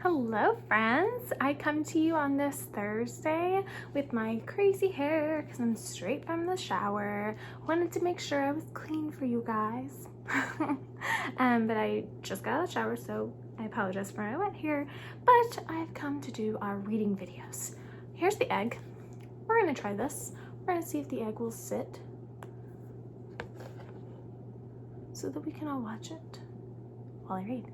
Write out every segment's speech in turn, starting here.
Hello friends, I come to you on this Thursday with my crazy hair because I'm straight from the shower. Wanted to make sure I was clean for you guys. But I just got out of the shower, so I apologize for my wet hair, but I've come to do our reading videos. Here's the egg. We're gonna try this. We're gonna see if the egg will sit so that we can all watch it while I read.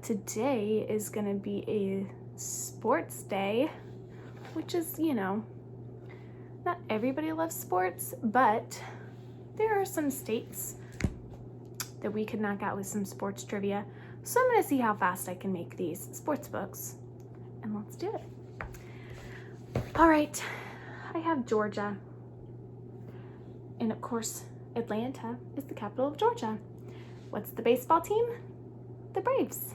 Today is gonna be a sports day, which is, not everybody loves sports, but there are some states that we could knock out with some sports trivia. So I'm gonna see how fast I can make these sports books, and let's do it. All right, I have Georgia, and of course, Atlanta is the capital of Georgia. What's the baseball team? The Braves.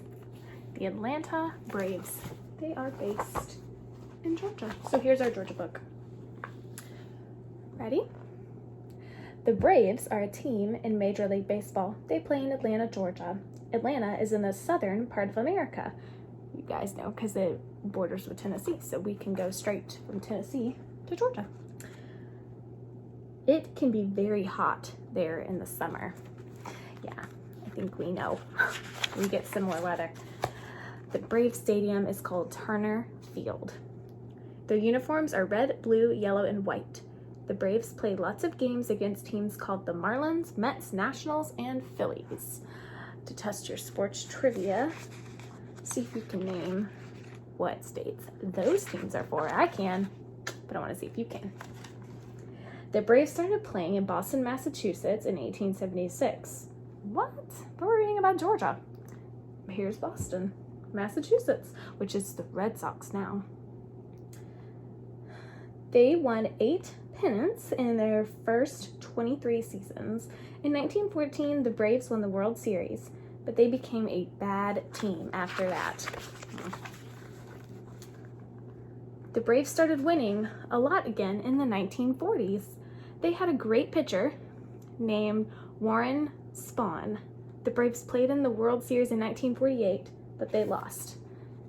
The Atlanta Braves. They are based in Georgia. So here's our Georgia book. Ready? The Braves are a team in Major League Baseball. They play in Atlanta, Georgia. Atlanta is in the southern part of America. You guys know because it borders with Tennessee, so we can go straight from Tennessee to Georgia. It can be very hot there in the summer. Yeah, I think we know. We get similar weather. The Brave Stadium is called Turner Field. Their uniforms are red, blue, yellow, and white. The Braves play lots of games against teams called the Marlins, Mets, Nationals, and Phillies. To test your sports trivia, see if you can name what states those teams are for. I can, but I want to see if you can. The Braves started playing in Boston, Massachusetts in 1876. What? But we're reading about Georgia. Here's Boston, Massachusetts, which is the Red Sox now. They won 8 pennants in their first 23 seasons. In 1914, the Braves won the World Series, but they became a bad team after that. The Braves started winning a lot again in the 1940s. They had a great pitcher named Warren Spahn. The Braves played in the World Series in 1948, but they lost.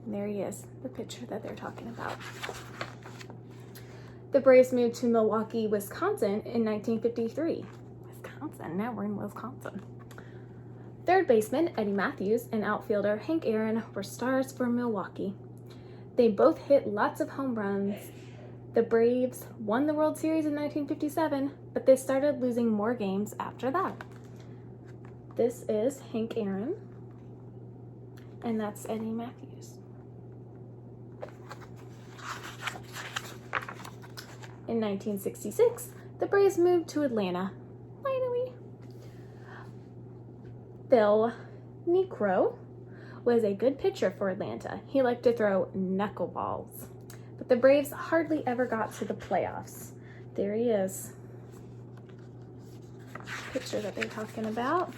And there he is, the pitcher that they're talking about. The Braves moved to Milwaukee, Wisconsin in 1953. Wisconsin, now we're in Wisconsin. Third baseman Eddie Mathews and outfielder Hank Aaron were stars for Milwaukee. They both hit lots of home runs. The Braves won the World Series in 1957, but they started losing more games after that. This is Hank Aaron, and that's Eddie Mathews. In 1966, the Braves moved to Atlanta. Finally. Phil Niekro was a good pitcher for Atlanta. He liked to throw knuckleballs, but the Braves hardly ever got to the playoffs. There he is. Picture that they're talking about.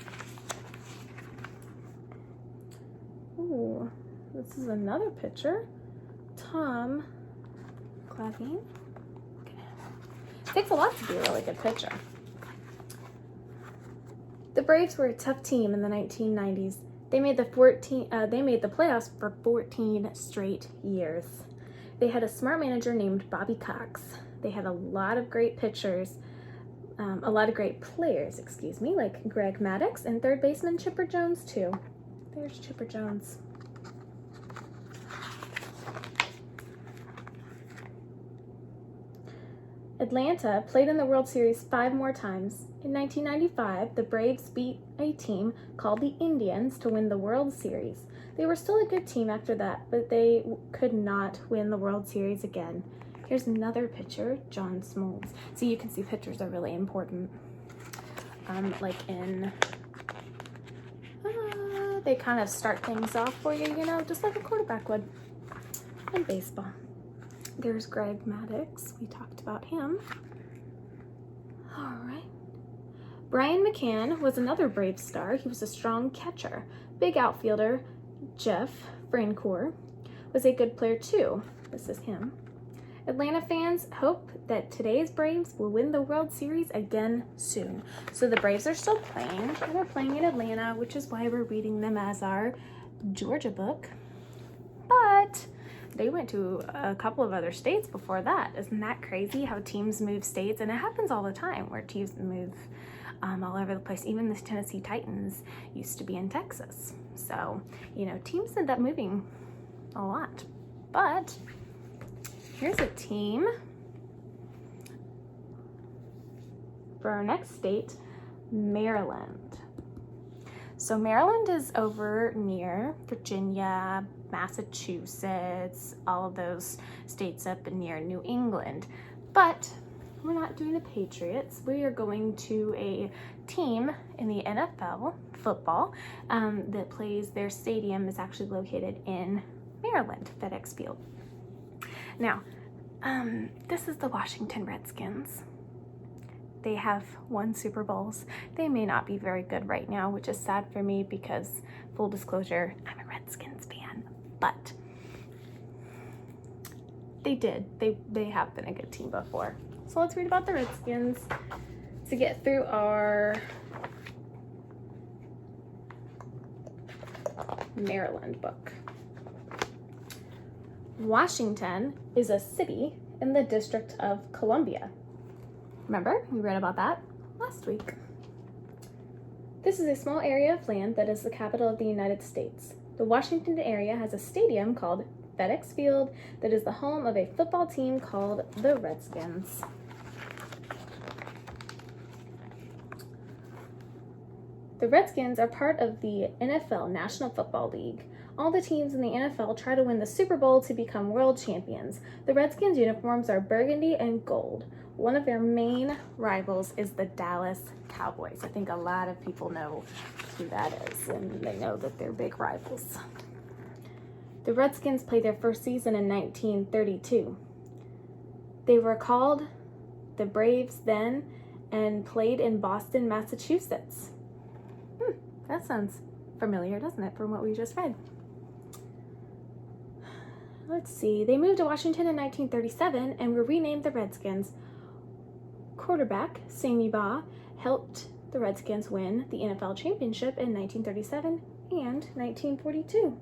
Ooh, this is another picture. Tom Glavine. Takes a lot to be a really good pitcher. The Braves were a tough team in the 1990s. They made the playoffs for 14 straight years. They had a smart manager named Bobby Cox. They had a lot of great players, like Greg Maddux and third baseman Chipper Jones too. There's Chipper Jones. Atlanta played in the World Series 5 more times. In 1995, the Braves beat a team called the Indians to win the World Series. They were still a good team after that, but they could not win the World Series again. Here's another picture, John Smoltz. So you can see pictures are really important. They kind of start things off for you, just like a quarterback would in baseball. There's Greg Maddux. We talked about him. All right. Brian McCann was another Brave star. He was a strong catcher. Big outfielder Jeff Francoeur was a good player too. This is him. Atlanta fans hope that today's Braves will win the World Series again soon. So the Braves are still playing. They're playing in Atlanta, which is why we're reading them as our Georgia book. but they went to a couple of other states before that. Isn't that crazy how teams move states? And it happens all the time where teams move all over the place. Even the Tennessee Titans used to be in Texas. So, you know, teams end up moving a lot. But here's a team for our next state, Maryland. So Maryland is over near Virginia, Massachusetts, all of those states up near New England. But we're not doing the Patriots. We are going to a team in the NFL football that plays, their stadium is actually located in Maryland, FedEx Field. Now, this is the Washington Redskins. They have won Super Bowls. They may not be very good right now, which is sad for me because, full disclosure, I'm a Redskins fan, but they did. They have been a good team before. So let's read about the Redskins to get through our Maryland book. Washington is a city in the District of Columbia. Remember, we read about that last week. This is a small area of land that is the capital of the United States. The Washington area has a stadium called FedEx Field that is the home of a football team called the Redskins. The Redskins are part of the NFL, National Football League. All the teams in the NFL try to win the Super Bowl to become world champions. The Redskins' uniforms are burgundy and gold. One of their main rivals is the Dallas Cowboys. I think a lot of people know who that is, and they know that they're big rivals. The Redskins played their first season in 1932. They were called the Braves then and played in Boston, Massachusetts. That sounds familiar, doesn't it, from what we just read? Let's see. They moved to Washington in 1937 and were renamed the Redskins. Quarterback Sammy Baugh helped the Redskins win the NFL championship in 1937 and 1942.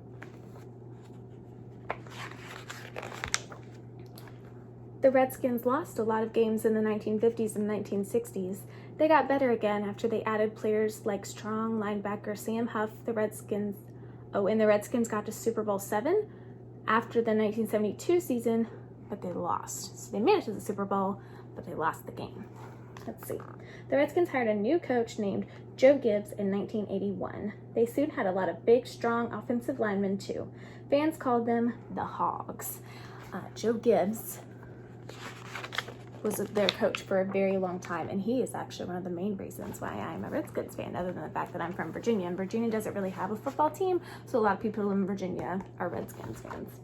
The Redskins lost a lot of games in the 1950s and 1960s. They got better again after they added players like strong linebacker Sam Huff. The Redskins got to Super Bowl VII after the 1972 season, but they lost. So they made it to the Super Bowl, but they lost the game. Let's see. The Redskins hired a new coach named Joe Gibbs in 1981. They soon had a lot of big, strong offensive linemen too. Fans called them the Hogs. Joe Gibbs was their coach for a very long time, and he is actually one of the main reasons why I'm a Redskins fan, other than the fact that I'm from Virginia, and Virginia doesn't really have a football team, so a lot of people in Virginia are Redskins fans.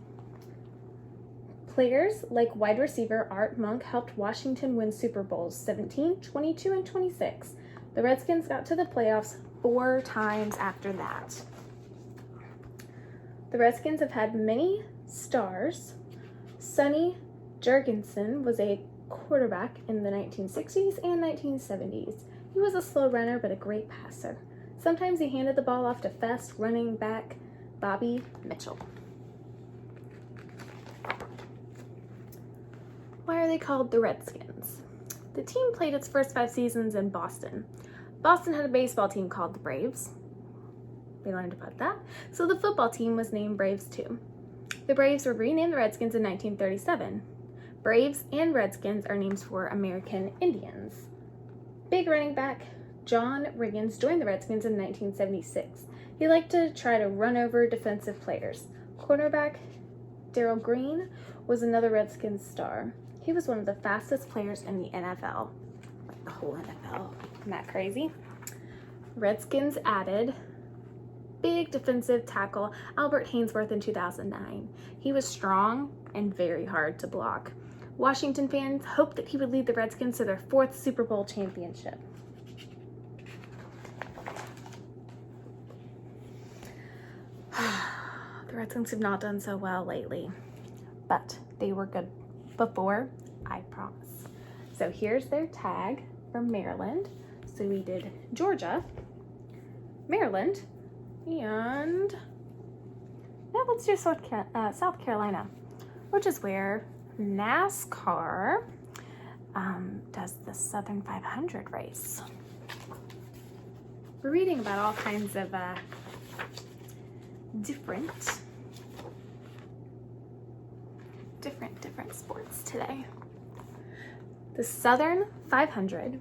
Players like wide receiver Art Monk helped Washington win Super Bowls 17, 22, and 26. The Redskins got to the playoffs 4 times after that. The Redskins have had many stars. Sonny Jurgensen was a quarterback in the 1960s and 1970s. He was a slow runner but a great passer. Sometimes he handed the ball off to fast running back Bobby Mitchell. Why are they called the Redskins? The team played its first 5 seasons in Boston. Boston had a baseball team called the Braves. We learned about that. So the football team was named Braves too. The Braves were renamed the Redskins in 1937. Braves and Redskins are names for American Indians. Big running back John Riggins joined the Redskins in 1976. He liked to try to run over defensive players. Cornerback Darrell Green was another Redskins star. He was one of the fastest players in the NFL. Like the whole NFL. Isn't that crazy? Redskins added big defensive tackle Albert Haynesworth in 2009. He was strong and very hard to block. Washington fans hoped that he would lead the Redskins to their 4th Super Bowl championship. The Redskins have not done so well lately, but they were good before, I promise. So here's their tag from Maryland. So we did Georgia, Maryland, and now let's do South Carolina, which is where NASCAR does the Southern 500 race. We're reading about all kinds of different sports today. The Southern 500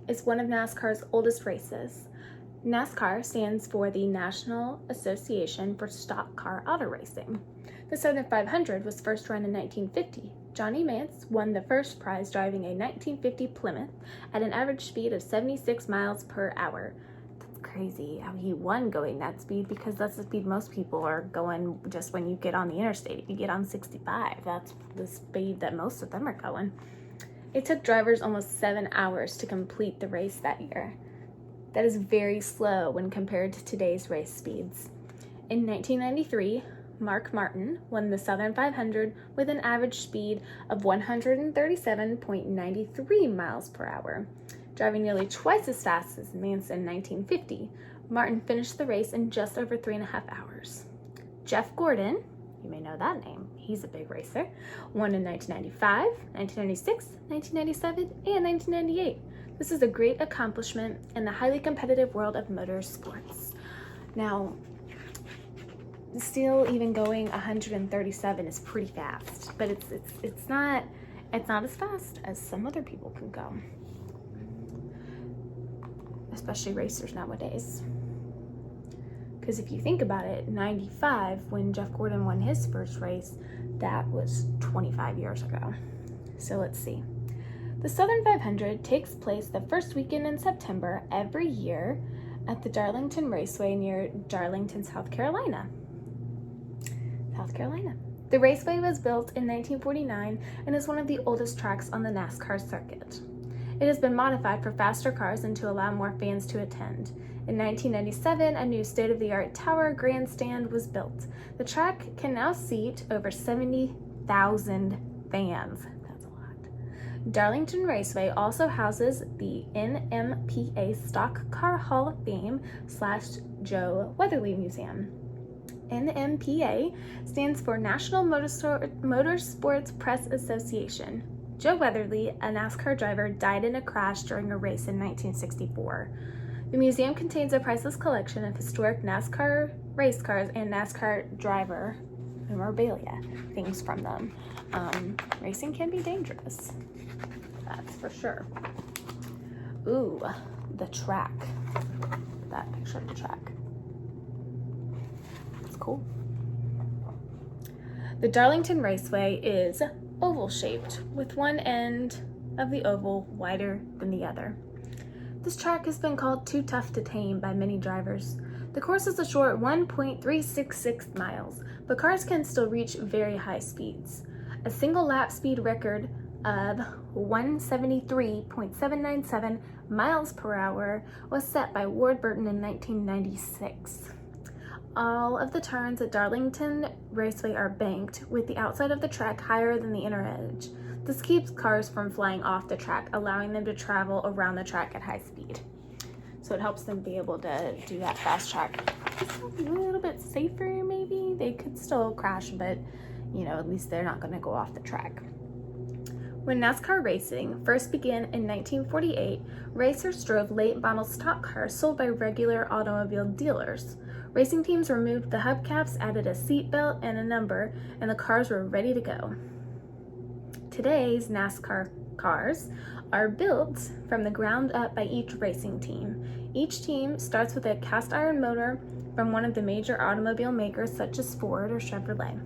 is one of NASCAR's oldest races. NASCAR stands for the National Association for Stock Car Auto Racing. The Southern 500 was first run in 1950. Johnny Mance won the first prize driving a 1950 Plymouth at an average speed of 76 miles per hour. That's crazy how he won going that speed, because that's the speed most people are going just when you get on the interstate. If you get on 65, that's the speed that most of them are going. It took drivers almost 7 hours to complete the race that year. That is very slow when compared to today's race speeds. In 1993, Mark Martin won the Southern 500 with an average speed of 137.93 miles per hour. Driving nearly twice as fast as Mance in 1950, Martin finished the race in just over 3.5 hours. Jeff Gordon, you may know that name, he's a big racer, won in 1995, 1996, 1997, and 1998. This is a great accomplishment in the highly competitive world of motorsports. Now, still even going 137 is pretty fast, but it's not as fast as some other people can go, especially racers nowadays. Because if you think about it, 95, when Jeff Gordon won his first race, that was 25 years ago. So let's see. The Southern 500 takes place the first weekend in September every year at the Darlington Raceway near Darlington, South Carolina. The raceway was built in 1949 and is one of the oldest tracks on the NASCAR circuit. It has been modified for faster cars and to allow more fans to attend. In 1997, a new state-of-the-art tower grandstand was built. The track can now seat over 70,000 fans. That's a lot. Darlington Raceway also houses the NMPA Stock Car Hall of Fame / Joe Weatherly Museum. NMPA stands for National Motorsports Press Association. Joe Weatherly, a NASCAR driver, died in a crash during a race in 1964. The museum contains a priceless collection of historic NASCAR race cars and NASCAR driver memorabilia, things from them. Racing can be dangerous, that's for sure. Ooh, the track. That picture of the track. It's cool. The Darlington Raceway is oval-shaped, with one end of the oval wider than the other. This track has been called too tough to tame by many drivers. The course is a short 1.366 miles, but cars can still reach very high speeds. A single lap speed record of 173.797 miles per hour was set by Ward Burton in 1996. All of the turns at Darlington Raceway are banked, with the outside of the track higher than the inner edge. This keeps cars from flying off the track, allowing them to travel around the track at high speed. So it helps them be able to do that fast track. It's a little bit safer, maybe. They could still crash, but at least they're not going to go off the track. When NASCAR racing first began in 1948, racers drove late model stock cars sold by regular automobile dealers. Racing teams removed the hubcaps, added a seat belt and a number, and the cars were ready to go. Today's NASCAR cars are built from the ground up by each racing team. Each team starts with a cast iron motor from one of the major automobile makers such as Ford or Chevrolet.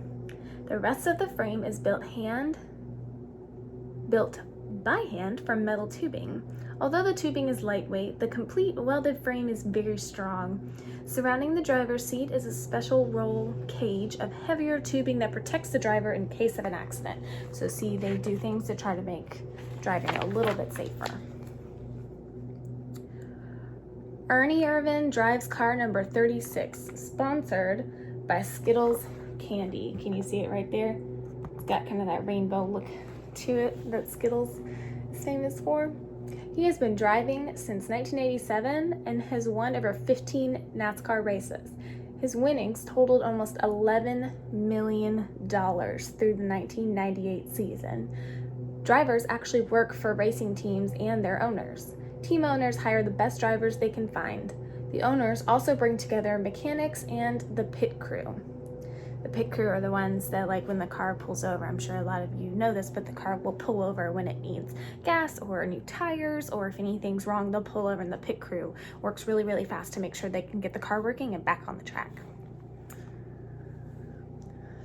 The rest of the frame is built by hand from metal tubing. Although the tubing is lightweight, the complete welded frame is very strong. Surrounding the driver's seat is a special roll cage of heavier tubing that protects the driver in case of an accident. So see, they do things to try to make driving a little bit safer. Ernie Irvan drives car number 36, sponsored by Skittles Candy. Can you see it right there? It's got kind of that rainbow look to it that Skittles is famous for. He has been driving since 1987 and has won over 15 NASCAR races. His winnings totaled almost $11 million through the 1998 season. Drivers actually work for racing teams and their owners. Team owners hire the best drivers they can find. The owners also bring together mechanics and the pit crew. The pit crew are the ones that, like, when the car pulls over, I'm sure a lot of you know this, but the car will pull over when it needs gas or new tires, or if anything's wrong, they'll pull over, and the pit crew works really, really fast to make sure they can get the car working and back on the track.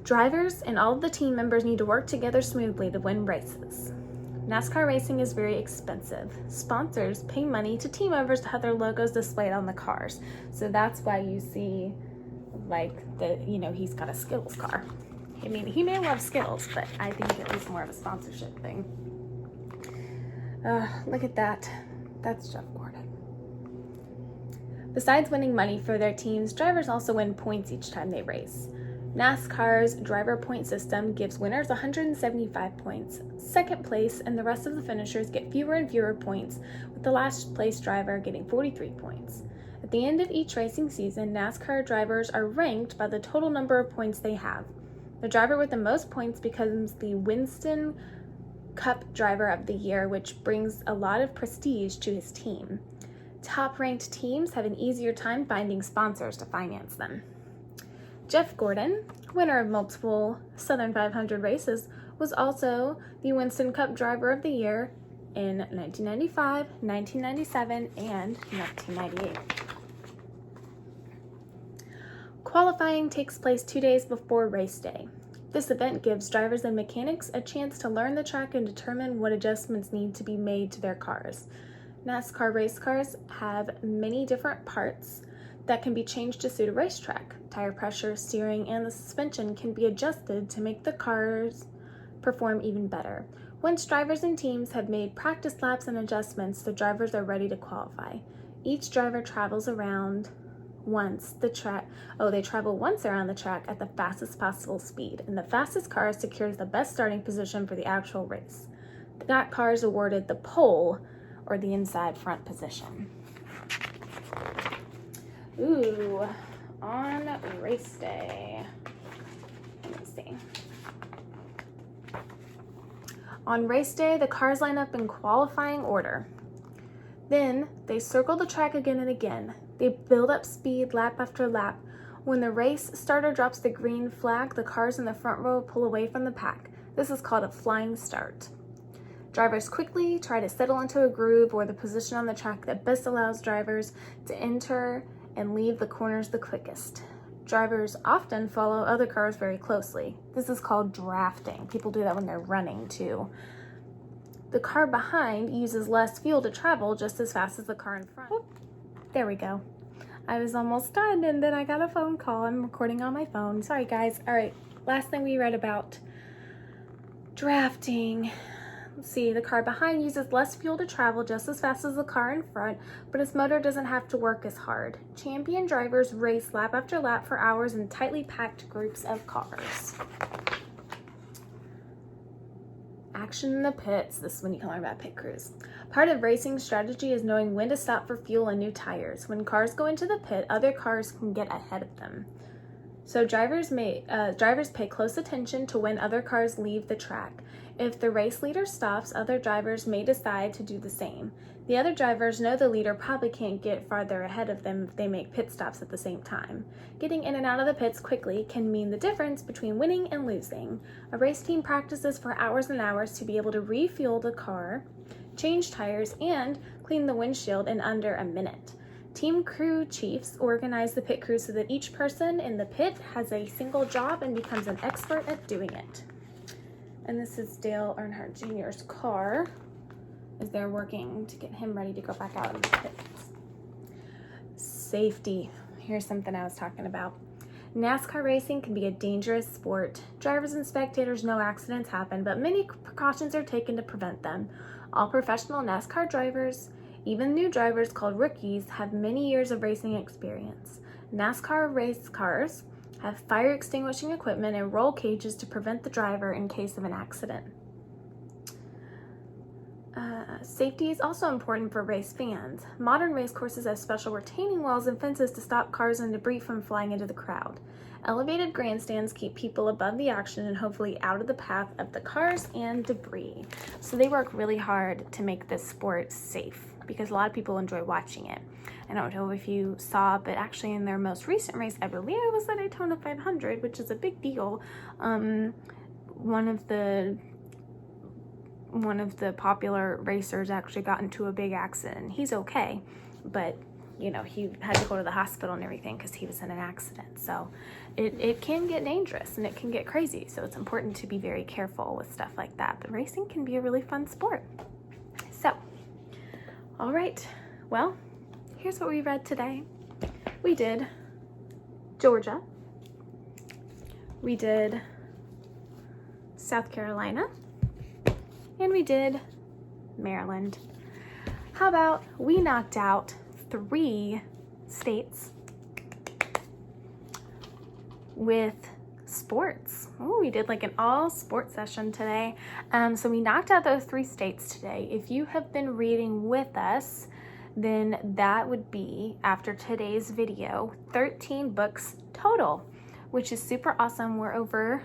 Drivers and all of the team members need to work together smoothly to win races. NASCAR racing is very expensive. Sponsors pay money to team members to have their logos displayed on the cars. So that's why you see, like, he's got a Skittles car. I mean, he may love Skittles, but I think it was more of a sponsorship thing. Look at that. That's Jeff Gordon. Besides winning money for their teams, drivers also win points each time they race. NASCAR's driver point system gives winners 175 points. Second place and the rest of the finishers get fewer and fewer points, with the last place driver getting 43 points. At the end of each racing season, NASCAR drivers are ranked by the total number of points they have. The driver with the most points becomes the Winston Cup Driver of the Year, which brings a lot of prestige to his team. Top-ranked teams have an easier time finding sponsors to finance them. Jeff Gordon, winner of multiple Southern 500 races, was also the Winston Cup Driver of the Year in 1995, 1997, and 1998. Qualifying takes place 2 days before race day. This event gives drivers and mechanics a chance to learn the track and determine what adjustments need to be made to their cars. NASCAR race cars have many different parts that can be changed to suit a racetrack. Tire pressure, steering, and the suspension can be adjusted to make the cars perform even better. Once drivers and teams have made practice laps and adjustments, the drivers are ready to qualify. Each driver travels around they travel once around the track at the fastest possible speed, and the fastest car secures the best starting position for the actual race. That car is awarded the pole, or the inside front position. Ooh, on race day. Let me see. On race day, the cars line up in qualifying order. Then they circle the track again and again. They build up speed lap after lap. When the race starter drops the green flag, the cars in the front row pull away from the pack. This is called a flying start. Drivers quickly try to settle into a groove or the position on the track that best allows drivers to enter and leave the corners the quickest. Drivers often follow other cars very closely. This is called drafting. People do that when they're running too. The car behind uses less fuel to travel just as fast as the car in front. Whoop. There we go. I was almost done and then I got a phone call. I'm recording on my phone. Sorry guys. All right, last thing we read about drafting. Let's see, the car behind uses less fuel to travel just as fast as the car in front, but its motor doesn't have to work as hard. Champion drivers race lap after lap for hours in tightly packed groups of cars. Action in the pits. This is when you can learn about pit crews. Part of racing strategy is knowing when to stop for fuel and new tires. When cars go into the pit, other cars can get ahead of them. So drivers pay close attention to when other cars leave the track. If the race leader stops, other drivers may decide to do the same. The other drivers know the leader probably can't get farther ahead of them if they make pit stops at the same time. Getting in and out of the pits quickly can mean the difference between winning and losing. A race team practices for hours and hours to be able to refuel the car, change tires, and clean the windshield in under a minute. Team crew chiefs organize the pit crew so that each person in the pit has a single job and becomes an expert at doing it. And this is Dale Earnhardt Jr.'s car as they're working to get him ready to go back out in the pits. Safety. Here's something I was talking about. NASCAR racing can be a dangerous sport. Drivers and spectators know accidents happen, but many precautions are taken to prevent them. All professional NASCAR drivers, even new drivers called rookies, have many years of racing experience. NASCAR race cars have fire extinguishing equipment and roll cages to prevent the driver in case of an accident. Safety is also important for race fans. Modern race courses have special retaining walls and fences to stop cars and debris from flying into the crowd. Elevated grandstands keep people above the action and hopefully out of the path of the cars and debris. So they work really hard to make this sport safe because a lot of people enjoy watching it. I don't know if you saw, but actually in their most recent race, I believe it was the Daytona 500, which is a big deal. One of the popular racers actually got into a big accident. He's okay, but you know, he had to go to the hospital and everything because he was in an accident. So it can get dangerous and it can get crazy. So it's important to be very careful with stuff like that. But racing can be a really fun sport. So, all right, well, here's what we read today. We did Georgia. We did South Carolina. And we did Maryland. How about we knocked out 3 states with sports. Oh, we did like an all sports session today. So we knocked out those 3 states today. If you have been reading with us, then that would be, after today's video, 13 books total, which is super awesome. We're over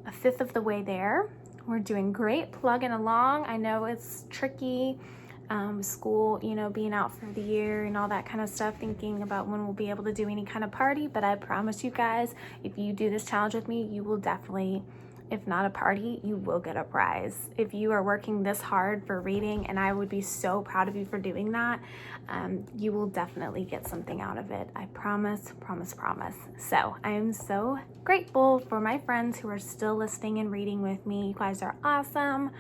a 1/5 of the way there. We're doing great, plugging along. I know it's tricky, school, you know, being out for the year and all that kind of stuff, thinking about when we'll be able to do any kind of party, but I promise you guys, if you do this challenge with me, you will definitely, if not a party, you will get a prize. If you are working this hard for reading, and I would be so proud of you for doing that, you will definitely get something out of it. I promise, promise, promise. So I am so grateful for my friends who are still listening and reading with me. You guys are awesome.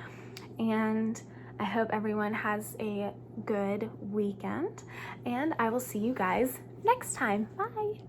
And I hope everyone has a good weekend. And I will see you guys next time. Bye.